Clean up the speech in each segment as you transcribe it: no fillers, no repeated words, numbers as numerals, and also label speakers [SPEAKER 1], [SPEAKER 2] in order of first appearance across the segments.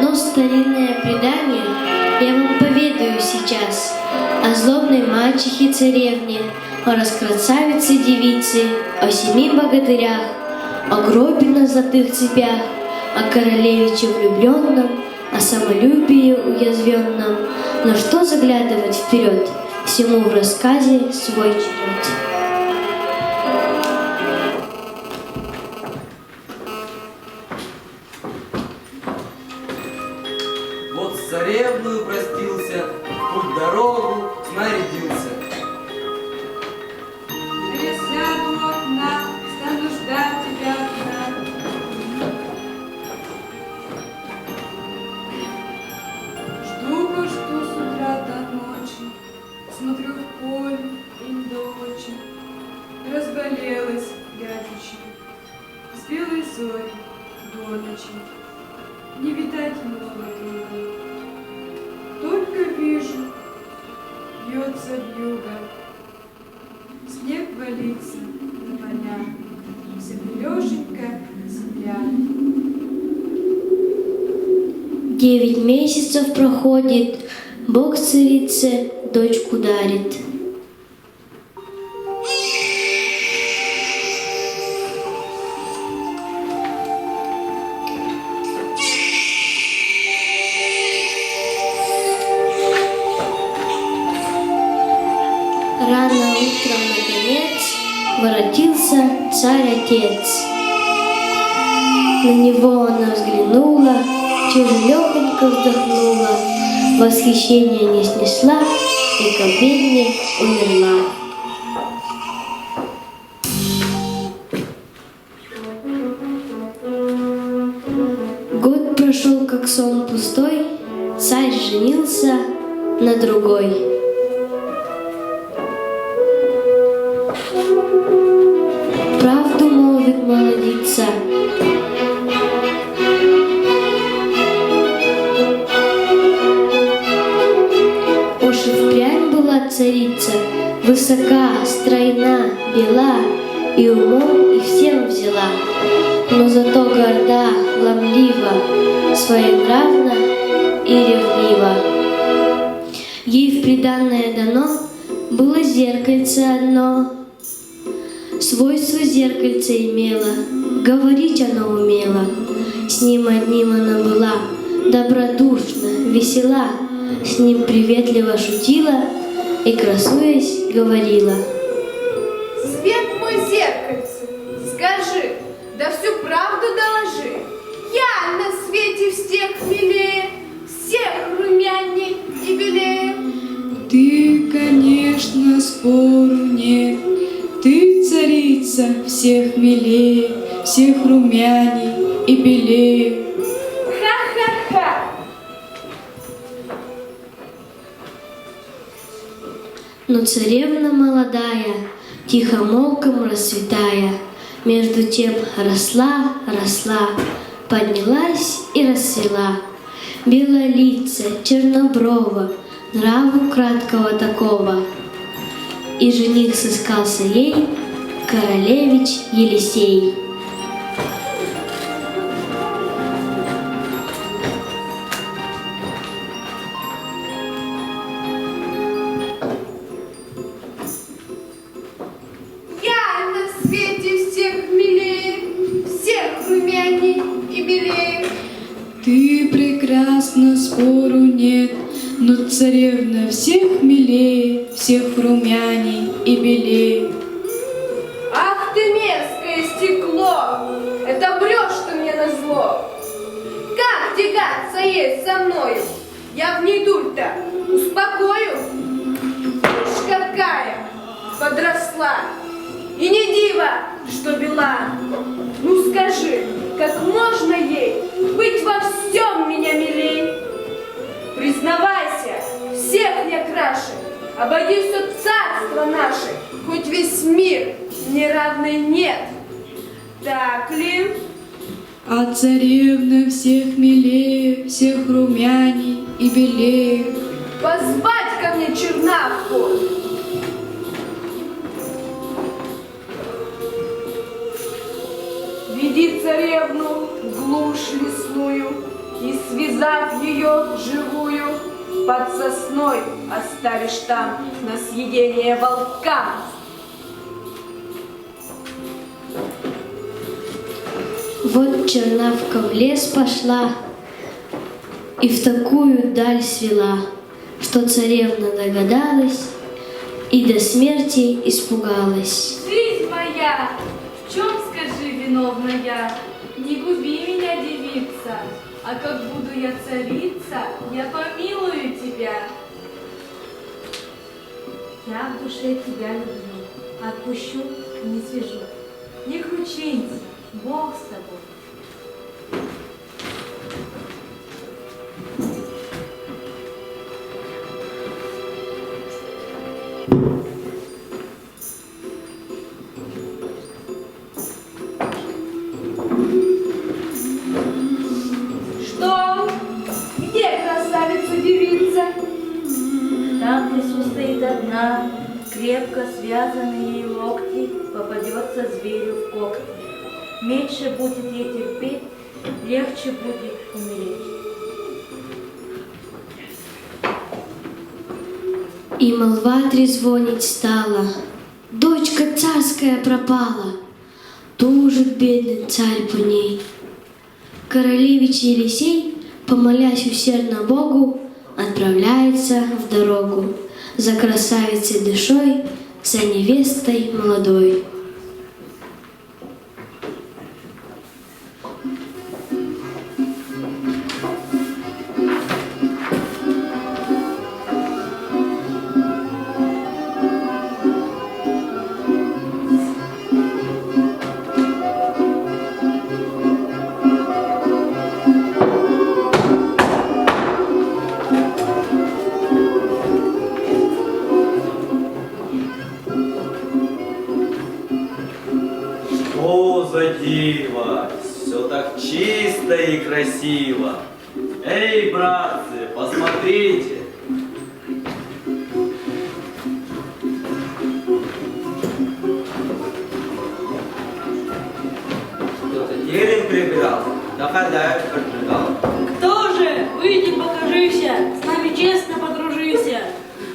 [SPEAKER 1] Одно старинное предание я вам поведаю сейчас о злобной мачехе-царевне, о раскрасавице-девице, о 7 богатырях, о гробе на золотых цепях, о королевиче влюбленном, о самолюбии уязвленном. Но что заглядывать вперед, всему в рассказе свой черед.
[SPEAKER 2] Вот с царевную простился, в путь дорогу снарядился.
[SPEAKER 3] Присяду у окна, стану ждать тебя одна. Жду с утра до ночи, смотрю в поле и дочь. Разболелась рядочек, с белой зори до ночи. Не видать много друга, только вижу, бьется вьюга. Снег валится на поля, вся белешенька земля.
[SPEAKER 1] 9 месяцев проходит, Бог царице дочку дарит. Рано утром, наконец, воротился царь-отец. На него она взглянула, тяжелёхонько вздохнула, восхищение не снесла и к обедне умерла. Год прошел, как сон пустой, царь женился на другой. Правду молвит молодица, уж и впрямь была царица, высока, стройна, бела, и умом, и всем взяла, но зато горда, глумлива, своенравна и ревнива. Ей в приданное дано было зеркальце одно. Свойство зеркальца имело, говорить оно умело. С ним одним она была добродушна, весела, с ним приветливо шутила и, красуясь, говорила:
[SPEAKER 3] Свет мой зеркальце, скажи, да всю правду доложи. Я на свете всех милее, всех румяней и белее.
[SPEAKER 4] Ты, конечно, спору нет. Ты, царица, всех милее, всех румяней и белее.
[SPEAKER 3] Ха-ха-ха!
[SPEAKER 1] Но царевна молодая, тихомолком расцветая, между тем росла, поднялась и расцвела. Белолицая, черноброва, нраву краткого такого. И жених сыскался ей, королевич Елисей.
[SPEAKER 3] Я на свете всех милее, всех румяней и белее.
[SPEAKER 4] Ты прекрасна, спору нет, но царевна всех милее, всех румяней и белее.
[SPEAKER 3] Ах ты мерзкое стекло! Это брешь ты мне назло! Как тягаться есть со мною? Я в ней дурь-то успокою. Уж какая подросла, и не диво, что бела. Ну скажи, как можно ей быть во всем меня милей? Признавайся, всех не краше, обойди все царство наше, хоть весь мир неравный нет. Так ли?
[SPEAKER 4] А царевна всех милее, всех румяней и белее.
[SPEAKER 3] Позвать ко мне чернавку. Веди царевну в глушь лесную, И связав ее живую, под сосной оставишь там на съедение волкам.
[SPEAKER 1] Вот чернавка в лес пошла и в такую даль свела, что царевна догадалась и до смерти испугалась.
[SPEAKER 5] Жизнь моя, в чем, скажи, виновна я? Не губи меня, девица, а как буду я царица, я помилую тебя. Я в душе тебя люблю, отпущу, не свяжу. Не кручинься, Бог с тобой.
[SPEAKER 3] Что? Где красавица-девица?
[SPEAKER 6] Там, где стоит одна, крепко связанные ей локти, попадется зверю в когти. Меньше будет ей терпеть, легче будет умереть.
[SPEAKER 1] И молва трезвонить стала, дочка царская пропала, тужит бедный царь по ней. Королевич Елисей, помолясь усердно Богу, отправляется в дорогу за красавицей душой, за невестой молодой.
[SPEAKER 7] Что за диво, все так чисто и красиво. Эй, братцы, посмотрите.
[SPEAKER 2] Кто-то деревень прибирал, да хозяев поджигал.
[SPEAKER 6] Кто же? Выйди, покажися, с нами честно подружися.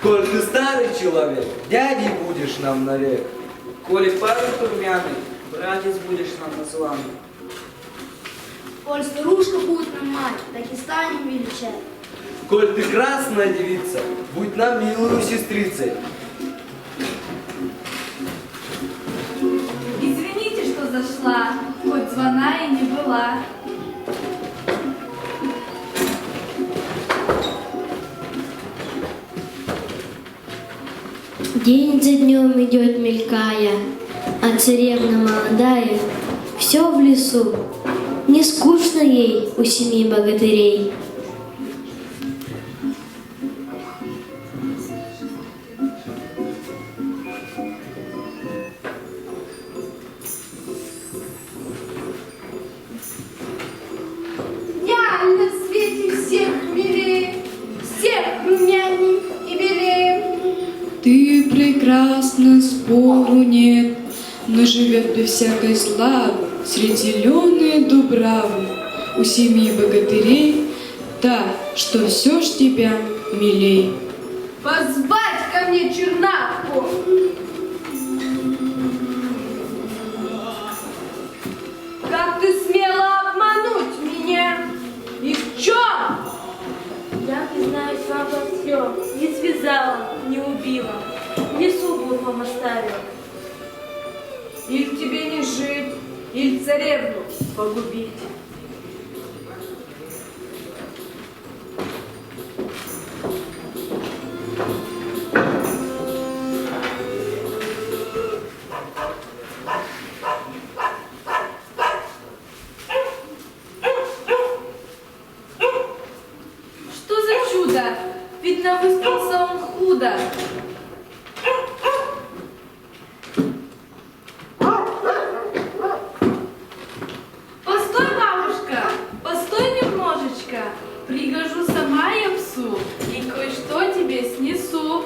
[SPEAKER 2] Коль ты старый человек, дядей будешь нам навек.
[SPEAKER 8] Коли парень румяный, братец будешь нам названый.
[SPEAKER 9] Коль старушка будет нам мать, так и станем величать.
[SPEAKER 2] Коль ты красная девица, будь нам милую сестрицей.
[SPEAKER 5] Извините, что зашла, хоть звона и не была.
[SPEAKER 1] День за днем идет мелькая, а царевна молодая все в лесу. Не скучно ей у семи богатырей.
[SPEAKER 3] Я на свете всех милее, всех румяней и белее.
[SPEAKER 4] Ты прекрасна, спору нет, но живет без всякой славы среди зеленой дубравы у семи богатырей та, что все ж тебя милей.
[SPEAKER 3] Позвать ко мне чернавку. Как ты смела обмануть меня? И в чем?
[SPEAKER 6] Я признаюсь вам во всем, не связала, не убила, в лесу глухом оставила.
[SPEAKER 3] Или тебе не жить, или царевну погубить.
[SPEAKER 5] Что за чудо? Видно, выспался он худо. Постой, бабушка, постой немножечко. Пригожу сама я псу и кое-что тебе снесу.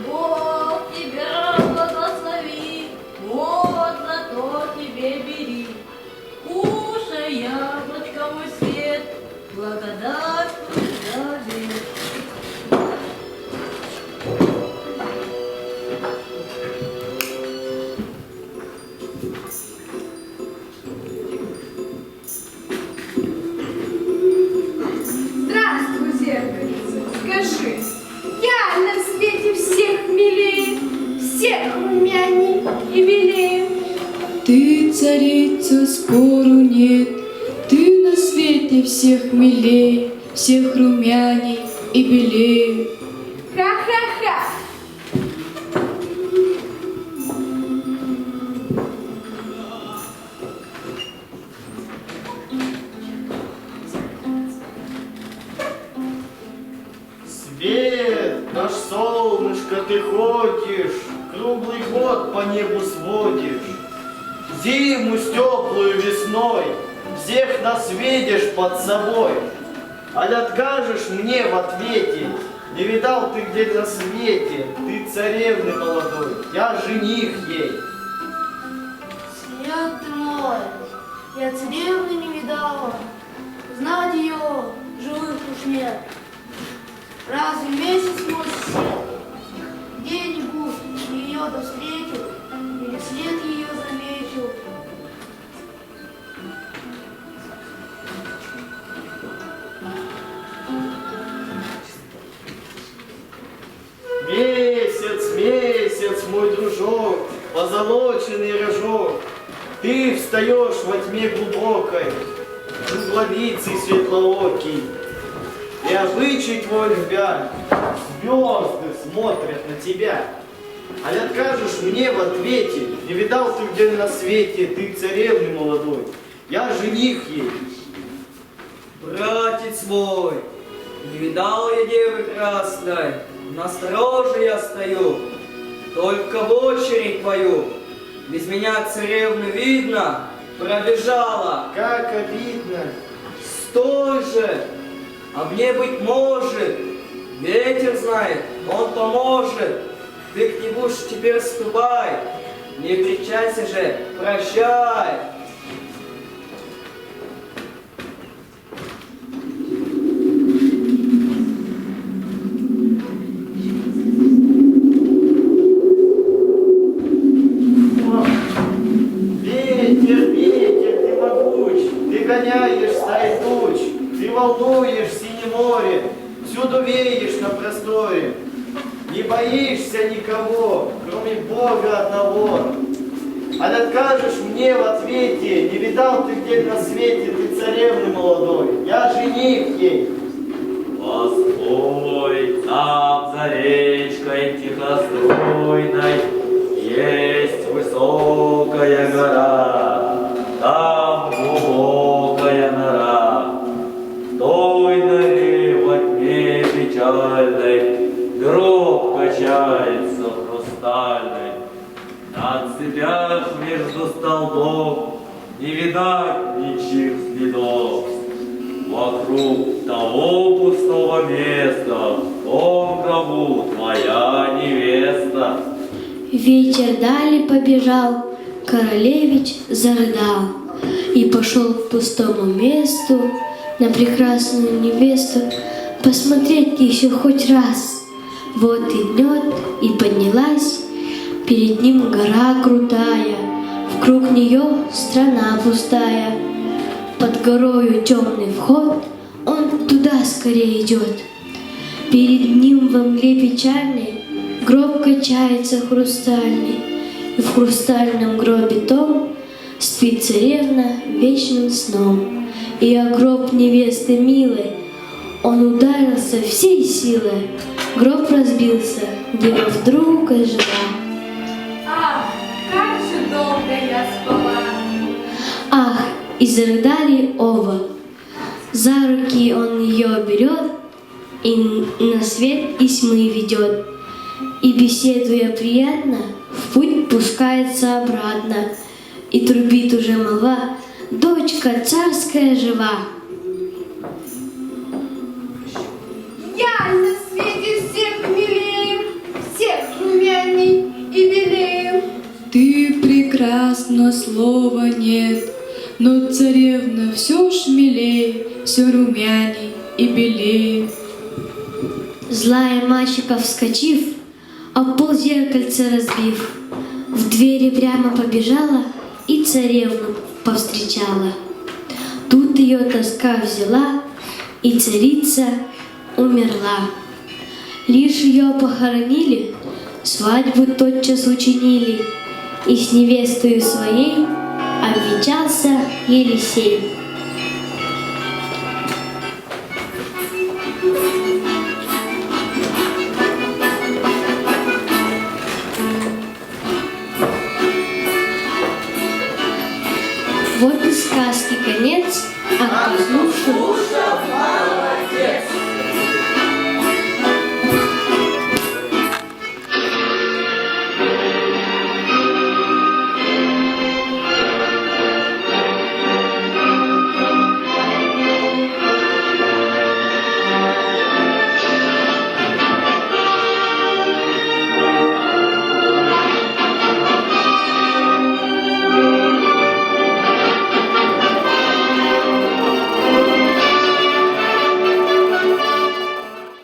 [SPEAKER 6] Бог тебя благослови, вот на то тебе бери. Кушай, яблочко мой свет, Благодать, благодать.
[SPEAKER 3] Здравствуй, зеркальце, скажи, я на свете всех милее, всех румяней и белее.
[SPEAKER 4] Ты царица, спору нет, ты на свете всех милей, всех румяней и белее.
[SPEAKER 3] Ха-ха-ха!
[SPEAKER 7] Свет, наш солнышко, ты ходишь, круглый год по небу сводишь. Зиму с теплую весной, всех нас видишь под собой. Аль откажешь мне в ответе, не видал ты где на свете, ты царевны молодой, я жених ей.
[SPEAKER 9] Свет ты мой, я царевны не видала, знать ее живых уж нет. Разве месяц мой сосед где-нибудь ее-то встретил или след ее заметил?
[SPEAKER 7] Месяц, месяц, мой дружок, позолоченный рожок, ты встаешь во тьме глубокой, круглолицый светлоокий, и обычай твой вяль, звезды смотрят на тебя. Аль откажешь мне в ответе, не видал ты где на свете, ты царевны молодой, я жених ей.
[SPEAKER 2] Братец мой, не видал я девы красной, на стороже я стою, только в очередь твою, без меня царевны видно, пробежала.
[SPEAKER 7] Как обидно.
[SPEAKER 2] Стой же, а мне быть может, ветер знает, он поможет, ты к нему ж теперь ступай, не кричайся же, прощай.
[SPEAKER 7] Ветер, ветер, ты могуч, ты гоняешь стаи туч, ты волнуешь синее море, всюду веешь на просторе. Не боишься никого, кроме Бога одного. А откажешь мне в ответе, не видал ты где на свете, ты царевны молодой, я жених ей.
[SPEAKER 10] Постой, там за речкой тихостройной есть высокая гора, там глубокая нора. В той норе во тьме печальной гроб качается хрустальный. На цепях между столбов не видать ничьих следов. Вокруг того пустого места, в том гробу твоя невеста.
[SPEAKER 1] Ветер дали побежал, королевич зарыдал и пошел к пустому месту на прекрасную невесту посмотреть еще хоть раз. Вот идет и поднялась перед ним гора крутая, вокруг нее страна пустая. Под горою темный вход, он туда скорее идет. Перед ним во мгле печальной гроб качается хрустальный, и в хрустальном гробе том спит царевна вечным сном. И о гроб невесты милой он ударился всей силой, гроб разбился, дева вдруг ожила.
[SPEAKER 5] Ах, как же долго я спала!
[SPEAKER 1] Ах, и зарыдали оба. За руки он ее берет и на свет из тьмы ведет. И, беседуя приятно, в путь пускается обратно. И трубит уже молва, дочка царская жива.
[SPEAKER 3] Я на свете всех милее, всех румяней и белее.
[SPEAKER 4] Ты прекрасна, слова нет, Но царевна все шмелее, все румяней и белее.
[SPEAKER 1] Злая мачеха, вскочив, об пол зеркальце разбив, в двери прямо побежала и царевну повстречала. Тут ее тоска взяла, и царица умерла. Лишь ее похоронили, свадьбу тотчас учинили, и с невестою своей обвенчался Елисей. Вот и сказки конец, а кто слушал,
[SPEAKER 2] Молодец!